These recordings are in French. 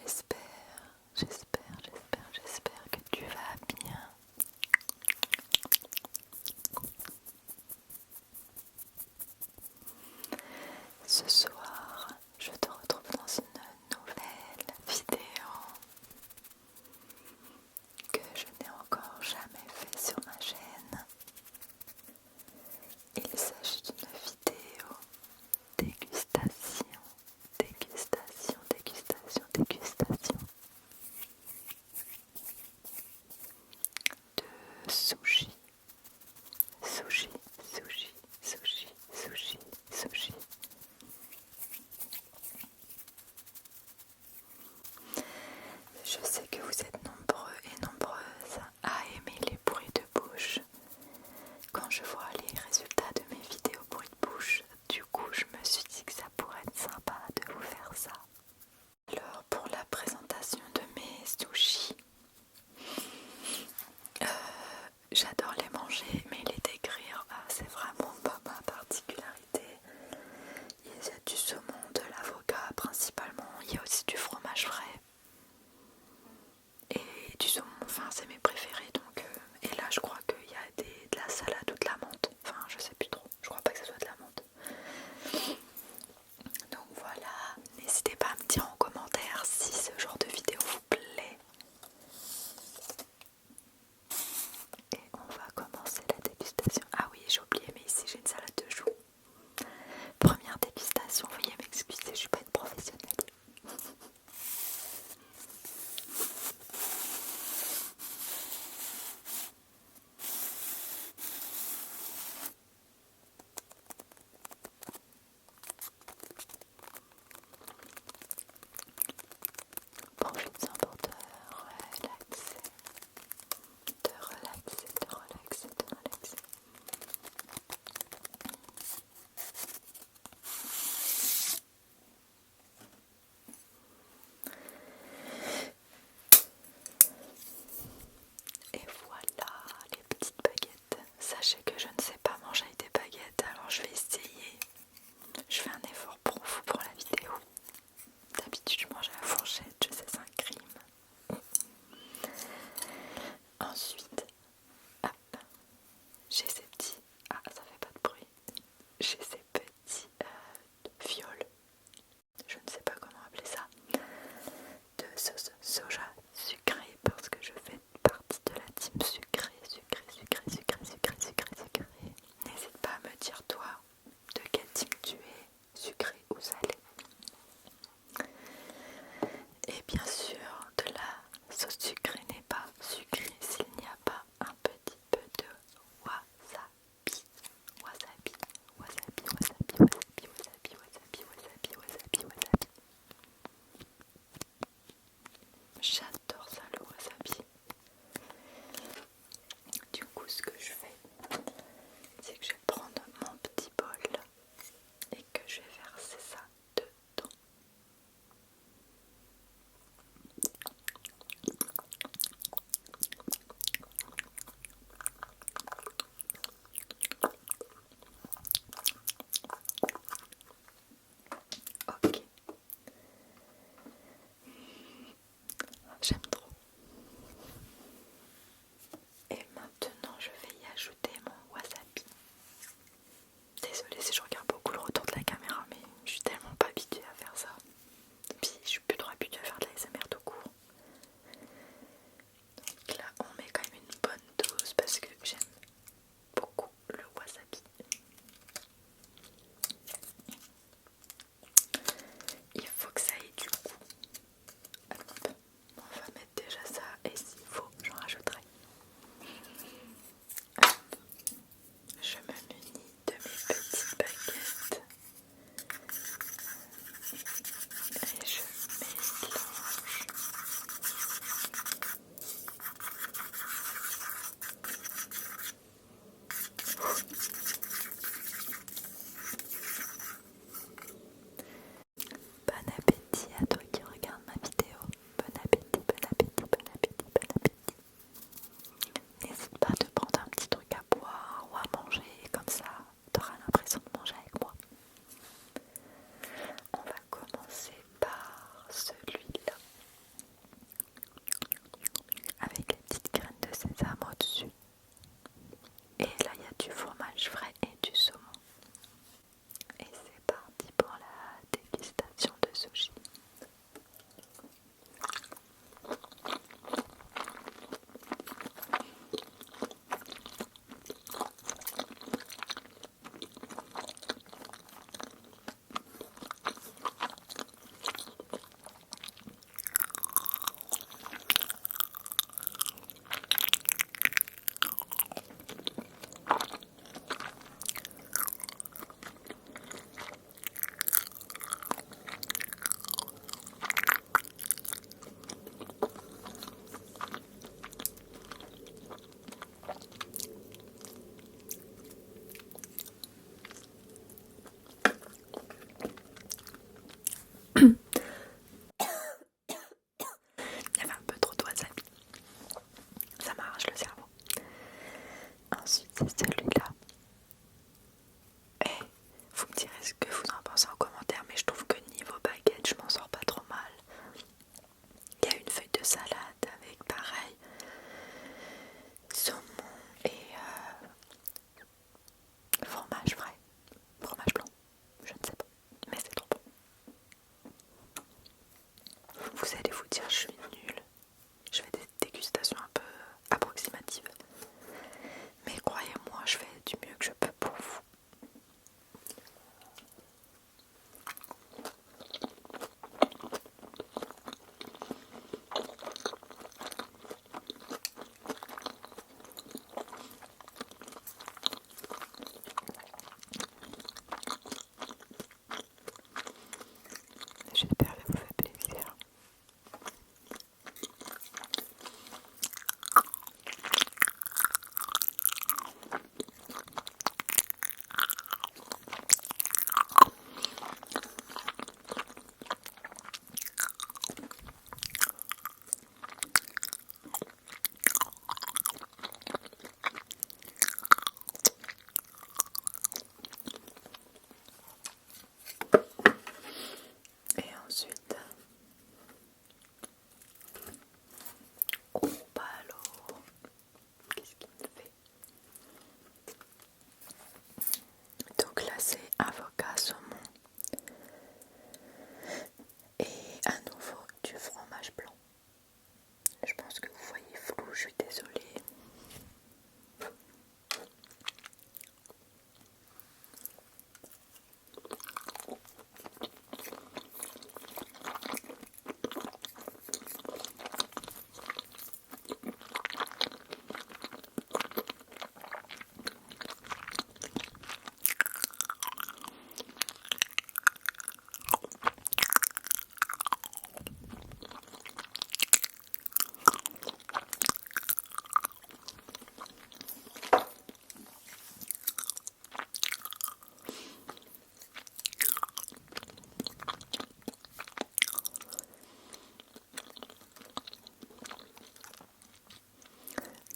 J'espère que tu vas bien. Ce soir, je te retrouve dans une nouvelle vidéo que je n'ai encore jamais fait sur ma chaîne. Il s'agit d'une vidéo dégustation de sushi. Je sais que vous êtes nombreux et nombreuses à aimer les bruits de bouche. Quand je vois les résultats de mes vidéos bruits de bouche, du coup je me suis dit que ça pourrait être sympa de vous faire ça. Alors pour la présentation de mes sushis, j'adore les manger, mais les décrire, c'est vraiment pas ma particularité. Il y a du saumon, de l'avocat principalement, il y a aussi du fromage frais et du saumon, enfin c'est mes préférés donc. Et là je crois qu'il y a de la salade ou de la menthe, enfin je sais plus trop, je crois pas que ce soit de la menthe. Donc voilà, n'hésitez pas à me dire en commentaire si ce genre de vidéo vous plaît. Et on va commencer la dégustation. Ah oui, j'ai oublié, mais ici j'ai une salade de choux. Première dégustation, veuillez m'excuser, je suis pas une professionnelle. Ensuite c'est celui-là. Et vous me direz ce que vous en pensez en commentaire, mais je trouve que niveau baguette je m'en sors pas trop mal. Il y a une feuille de salade avec pareil saumon et fromage frais, fromage blanc, je ne sais pas, mais c'est trop bon. Vous allez vous dire je suis nulle, je fais des dégustations un peu approximatives, mais croyez-moi je fais du mieux que je peux pour vous. J'espère que ça vous fait plaisir. Et ensuite, oh bah alors, qu'est-ce qu'il me fait? Donc là c'est avocat, saumon et à nouveau du fromage blanc. Je pense que vous voyez flou, je suis désolée.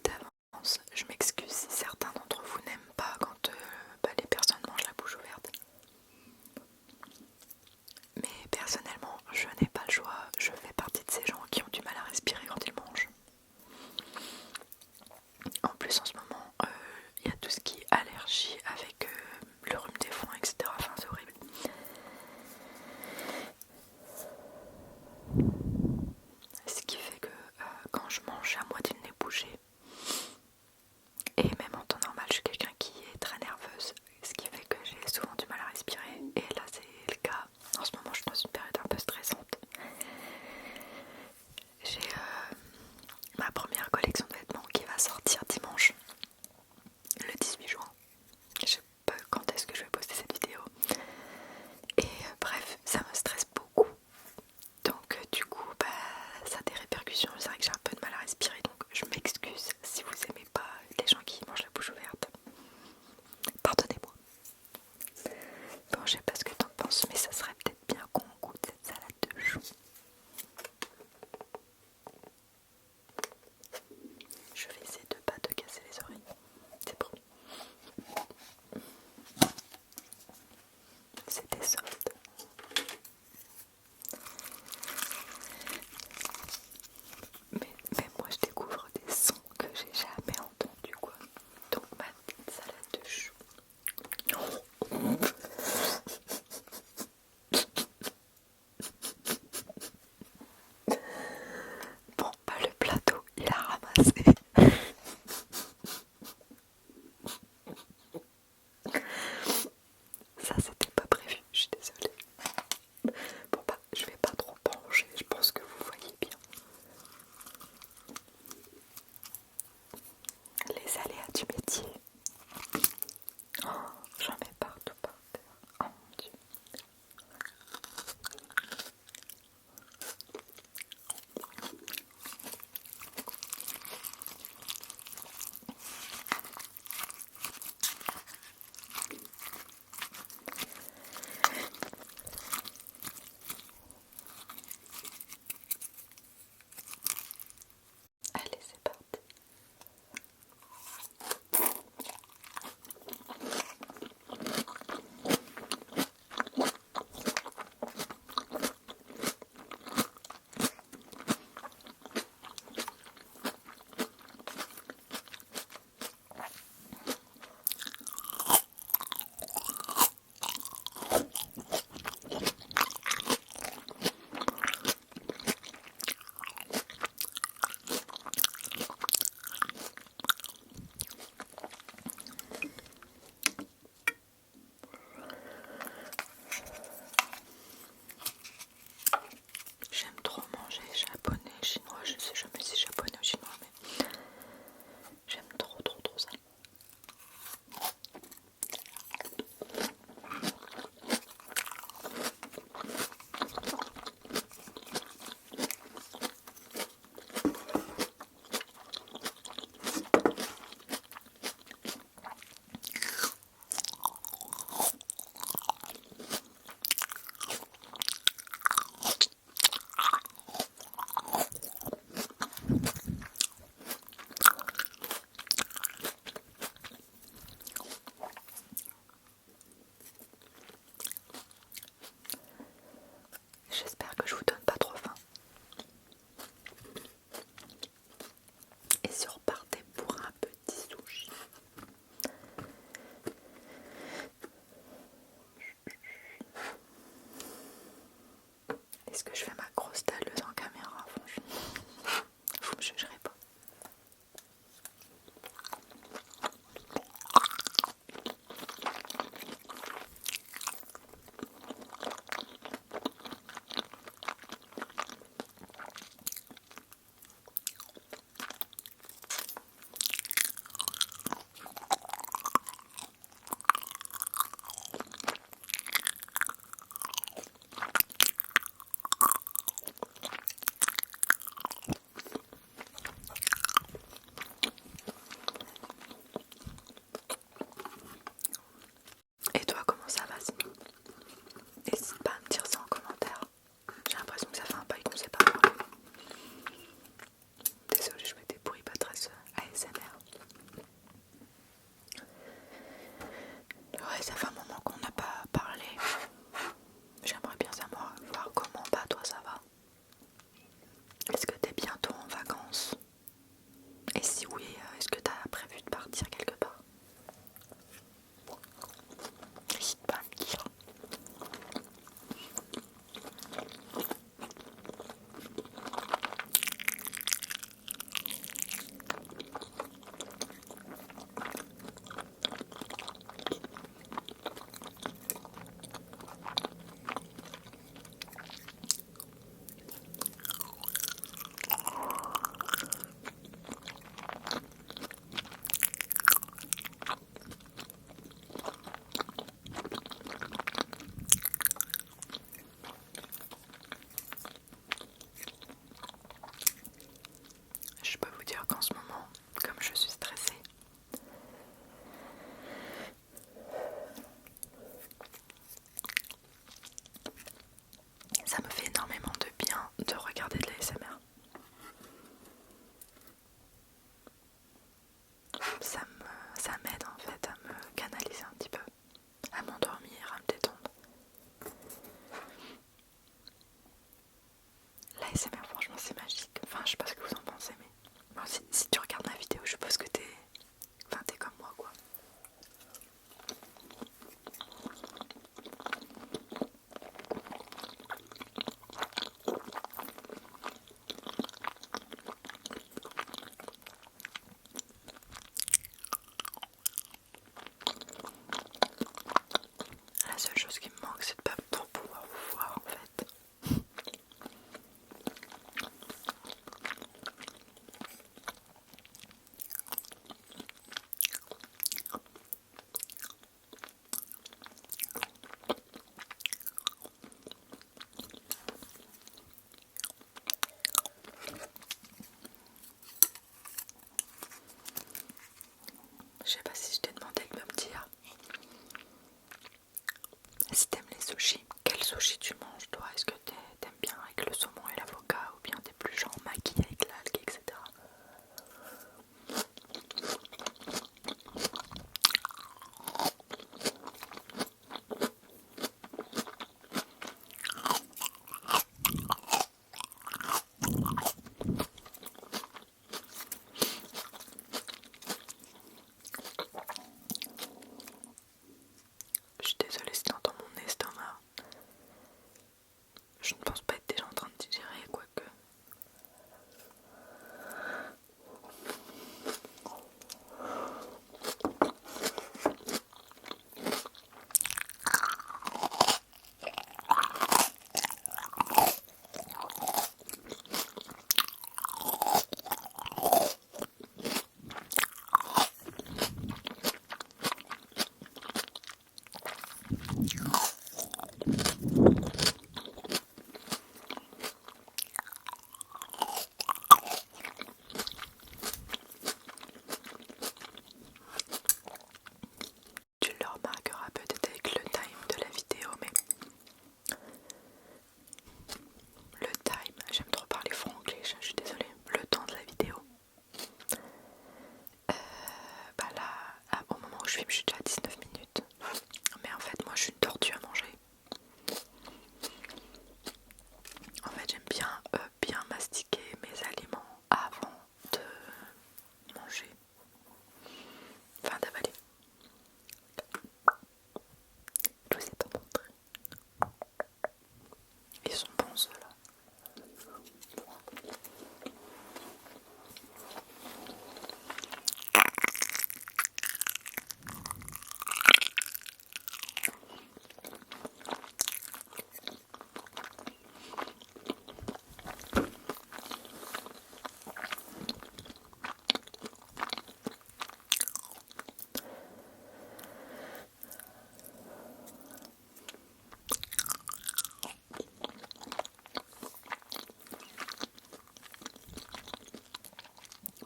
D'avance, je m'excuse si certains d'entre vous n'aiment pas quand les personnes mangent la bouche ouverte. Mais personnellement, je n'ai pas le choix, je fais partie de ces gens qui ont du mal à respirer quand ils mangent. En plus en ce moment, il y a tout ce qui est allergie avec le rhume des foins, etc. Enfin c'est horrible. Ce qui fait que quand je mange, j'ai à moitié le nez bouché. Et même en temps normal, je suis quelqu'un qui est très nerveuse, ce qui fait que j'ai souvent du mal à respirer. Et là, c'est le cas. En ce moment, je suis dans une période un peu stressante. J'ai ma première collection de vêtements qui va sortir dimanche, le 18 juin. Je sais pas quand est-ce que je vais poster cette vidéo. Et bref, ça me stresse beaucoup. Donc du coup, ça a des répercussions. C'est vrai que j'ai un peu de mal à respirer. Donc je m'excuse si vous aimez pas les gens qui mangent la bouche ouverte. Pardonnez-moi. Bon, je sais pas ce que t'en penses, mais ça serait peut-être bien qu'on goûte cette salade de choux. Je vais essayer de pas te casser les oreilles. C'est promis. C'était soft. Mais même moi je découvre des sons que j'ai jamais entendus quoi. Donc ma petite salade de choux. Bon le plateau il a ramassé. Ça c'était pas prévu, je suis désolée. Bon je vais pas trop pencher, je pense que vous voyez bien. Les aléas du métier. Oh, j'en mets partout par terre. Oh mon dieu. Allez, c'est parti. que je filme, je suis déjà à 19 minutes. Mais en fait, moi je suis une tortue à manger. En fait, j'aime bien mastiquer mes aliments avant de manger. Enfin, d'avaler. Je vous ai pas montré. Ils sont bons ceux-là.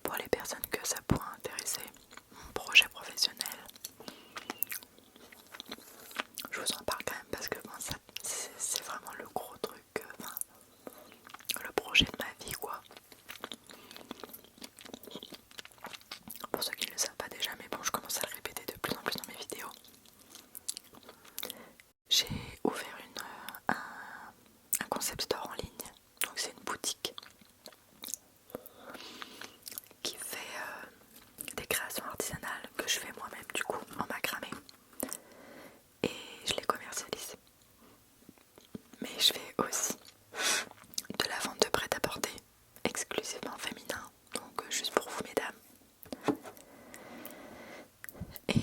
Pour les personnes que ça pourrait intéresser, mon projet professionnel, je vous en parle quand même parce que bon, c'est vraiment le gros truc, le projet de ma vie quoi. Pour ceux qui ne le savent pas déjà, mais bon, je commence à le répéter de plus en plus dans mes vidéos. J'ai ouvert un concept store en ligne, donc c'est une boutique qui fait des créations artisanales que je fais moi-même du coup en macramé et je les commercialise. Mais je fais aussi de la vente de prêt-à-porter exclusivement féminin, donc juste pour vous mesdames. Et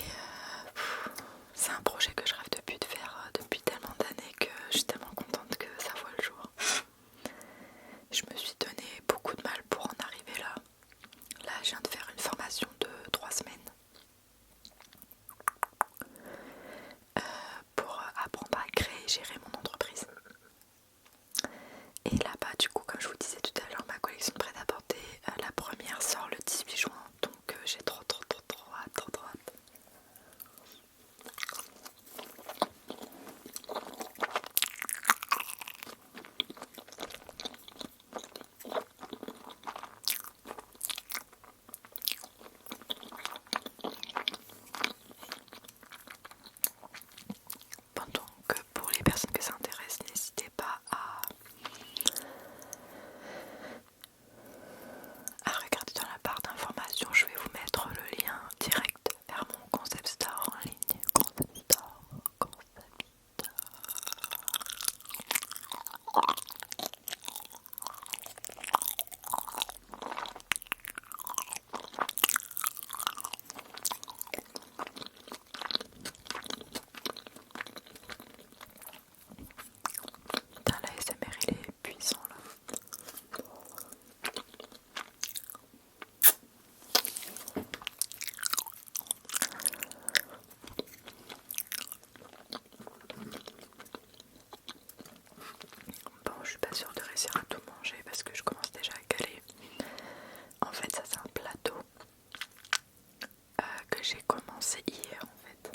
c'est un projet que je rêve depuis de faire depuis tellement d'années que je suis tellement contente que ça voit le jour. Je me suis donné beaucoup de mal pour en arriver là. Là, je viens de faire une formation de 3 semaines pour apprendre à créer et gérer mon entreprise. Et là-bas, du coup, comme je vous disais tout à l'heure, ma collection de prêt-à-porter, la première sort le 18 juin, donc j'ai trop hâte. Bon, donc pour les personnes que ça intéresse, n'hésitez pas à regarder dans la barre d'informations. Je vais vous mettre le lien direct vers mon concept store en ligne. Concept store. Putain, la SMR il est puissant là. Bon, je suis pas sûre de réussir à tout manger parce que je commence déjà à caler. En fait, ça c'est un plateau que j'ai commencé hier en fait.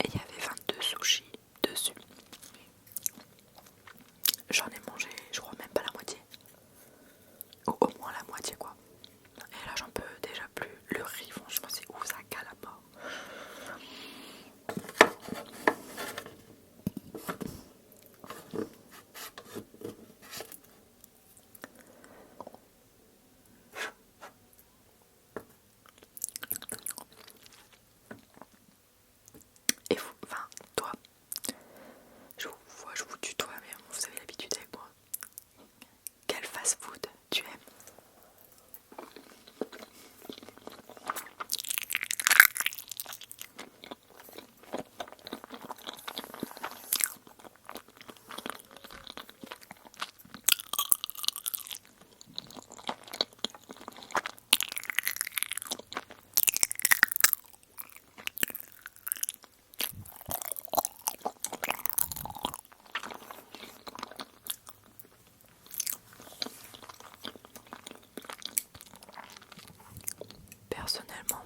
Et il y avait 22 sushis dessus. J'en ai mangé, je crois même pas la moitié. Ou au moins la moitié quoi. Et là j'en peux déjà plus. Le riz, franchement, c'est où ça cale à mort. Et vous, enfin, toi, je vous vois, je vous tutoie, mais vous avez l'habitude avec moi. Quel fast-food tu aimes? Personnellement,